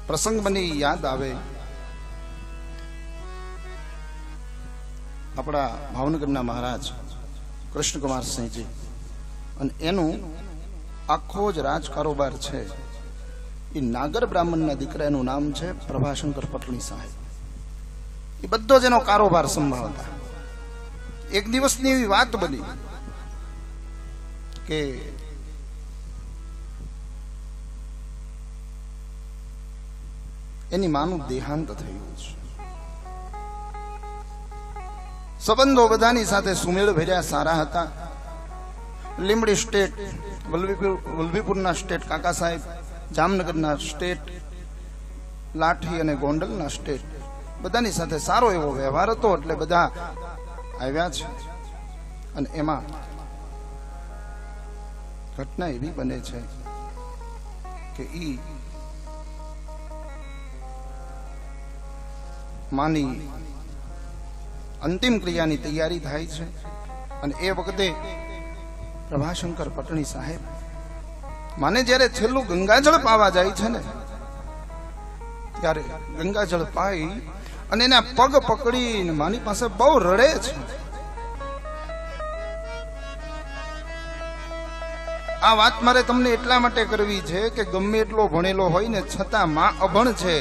પ્રસંગ મને યાદ આવે, આપણા ભાવનગરના મહારાજ કૃષ્ણકુમારસિંહજી, અને એનું આખો જ રાજ કારોબાર છે એ નાગર બ્રાહ્મણના દીકરા, એનું નામ છે પ્રભાશંકર પટણી સાહેબ. એ બધો જ એનો કારોબાર સંભાળતા. એક દિવસની એવી વાત બની કે એની માનું દેહાંત થયું છે. સંબંધો બધાની સાથે સુમેળ ભર્યા સારા હતા. લીંબડી સ્ટેટ, વલ્લભીપુરના સ્ટેટ કાકા સાહેબ, જામનગરના સ્ટેટ, લાઠી અને ગોંડલના સ્ટેટ, બધાની સાથે સારો એવો વ્યવહાર હતો. એટલે બધા આવ્યા છે. અને એમાં ઘટના એવી બને છે કે ઈ માની અંતિમ ક્રિયાની તૈયારી થાય છે. અને એ વખતે પ્રભાશંકર પટણી સાહેબ માને જ્યારે છેલ્લું ગંગાજળ પાવા જાય છે ને, ત્યારે ગંગાજળ પાઈ અને એના પગ પકડીને માની પાસે બહુ રડે છે. આ વાત મારે તમને એટલા માટે કરવી છે કે ગમે એટલો ભણેલો હોય ને છતાં માં અભણ છે,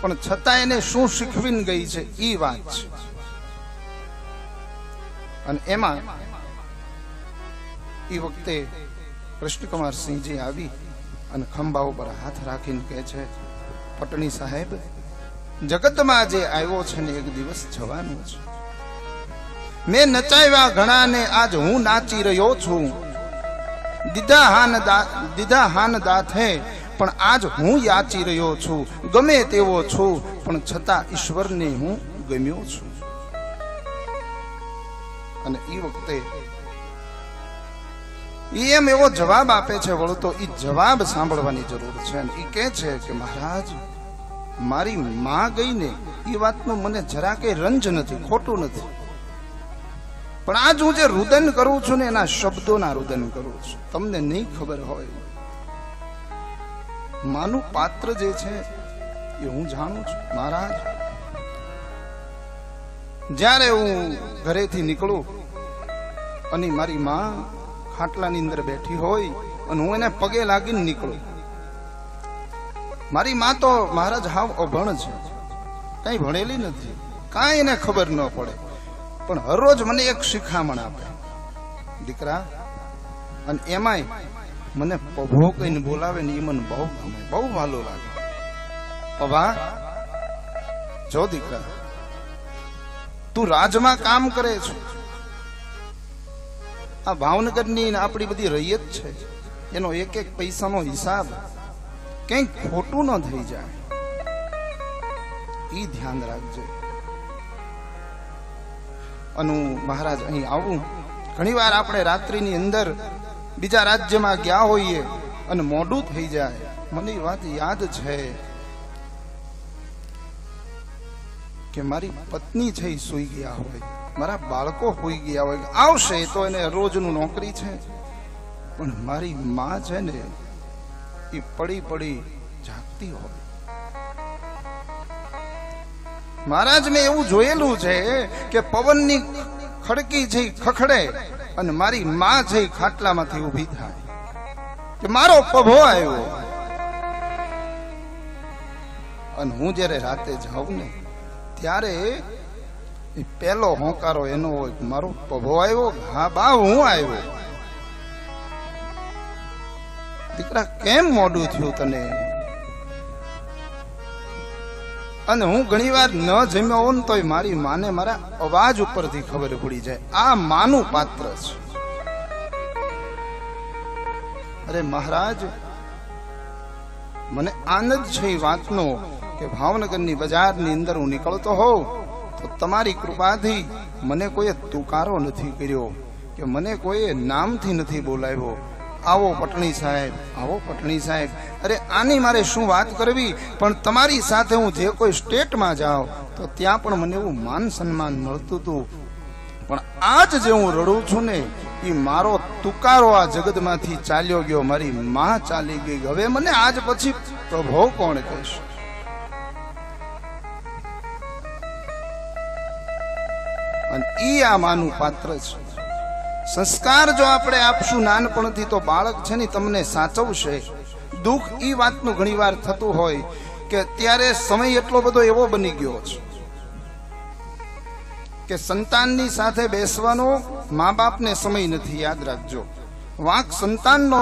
પણ છતાં એને શું શીખવીને ગઈ છે ઈ વાત છે. અને એમાં એ વખતે કૃષ્ણકુમારસિંહજી આવી અને ખંભા ઉપર હાથ રાખીને કહે છે, પટણી સાહેબ, જગતમાં જે આવ્યો છે ને એક દિવસ જવાનું છે. મેં નચાવ્યા ઘણા ને આજ હું નાચી રહ્યો છું. દીધા હાન દાથે પણ આજ હું યાચી રહ્યો છું. ગમે તેવો છું પણ છતાં ઈશ્વરને હું ગમ્યો છું. અને એ વખતે એમ એવો જવાબ આપે છે વળતો, એ જવાબ સાંભળવાની જરૂર છે. અને એ કહે છે કે મહારાજ, મારી માં ગઈ ને એ વાતનું મને જરા કઈ રંજ નથી, ખોટું નથી, પણ આજ હું જે રુદન કરું છું ને એના શબ્દોના રુદન કરું છું. તમને નહીં ખબર હોય, માનું પાત્ર જે છે એ હું જાણું છું. મહારાજ, જ્યારે હું ઘરેથી નીકળું અને મારી માં ખાટલાની અંદર બેઠી હોય અને હું એને પગે લાગીને નીકળું, મારી માં તો મહારાજ હાવ અભણ છે, કઈ ભણેલી નથી, કાંઈ એને ખબર ન પડે, પણ હરરોજ મને એક શિખામણ આપે, દીકરા. અને એમાંય મને પભો કહીને બોલાવે ને એ મને બહુ ગમે, બહુ વાલો લાગે. પભા, જો દીકરા, તું રાજમાં કામ કરે છે, આ ભાવનગરની આપણી બધી રૈયત છે, એનો એક એક પૈસાનો હિસાબ કંઈક ખોટું ન થઈ જાય, ઈ ધ્યાન રાખજે. અને મહારાજ અહીં આવું, ઘણી વાર આપણે રાત્રિની અંદર બીજા રાજ્યમાં ગયા હોઈએ અને મોડું થઈ જાય. મને એ વાત યાદ છે કે મારી પત્ની છે એ સૂઈ ગયા હોય, મારા બાળકો સૂઈ ગયા હોય, આવશે તો એને રોજનું નોકરી છે, પણ મારી માં છે ને એ પડી પડી જાગતી હોય. મહારાજ, મેં એવું જોયેલું છે કે પવનની ખડકી છે ખખડે અને મારી માં છે ખાટલામાંથી ઊભી થાય કે મારો પભો આવ્યો. અને હું જયારે રાતે જાઉં ને ત્યારે પેલો હોંકારો એનો હોય, મારો પભો આવ્યો. હા બા, હું આવ્યો. દીકરા, કેમ મોડું થયું તને? અને હું ઘણી વાર ન જમ્યો હોઉં તોય મારી માને મારા અવાજ ઉપરથી ખબર પડી જાય, આ માનું પાત્ર છે. અરે મહારાજ, મને આનંદ છે એ વાતનો કે ભાવનગરની બજારની અંદર હું નીકળતો હોઉં તો તમારી કૃપાથી મને કોઈએ તુકારો નથી કર્યો, કે મને કોઈએ નામથી નથી બોલાવ્યો, આવો પટણી સાહેબ, આવો પટણી સાહેબ. અરે આની મારે શું વાત કરવી, પણ તમારી સાથે હું જે કોઈ સ્ટેટમાં જાઉં તો ત્યાં પણ મને એવું માન સન્માન મળતું હતું. પણ આજ જે હું રડું છું ને એ મારો તુકારો આ જગતમાંથી ચાલ્યો ગયો, મારી માં ચાલી ગઈ. હવે મને આજ પછી પ્રભો કોણ કહેશે? અને ઈ આ માનું પાત્ર છે. સંસ્કાર જો આપણે આપશું નાનપણથી તો બાળક છે ને તમને સાચવશે. દુઃખ ઈ વાતનું ઘણીવાર થતું હોય કે અત્યારે સમય એટલો બધો એવો બની ગયો છે કે સંતાનની સાથે બેસવાનો મા બાપને સમય નથી. યાદ રાખજો, વાંક સંતાનનો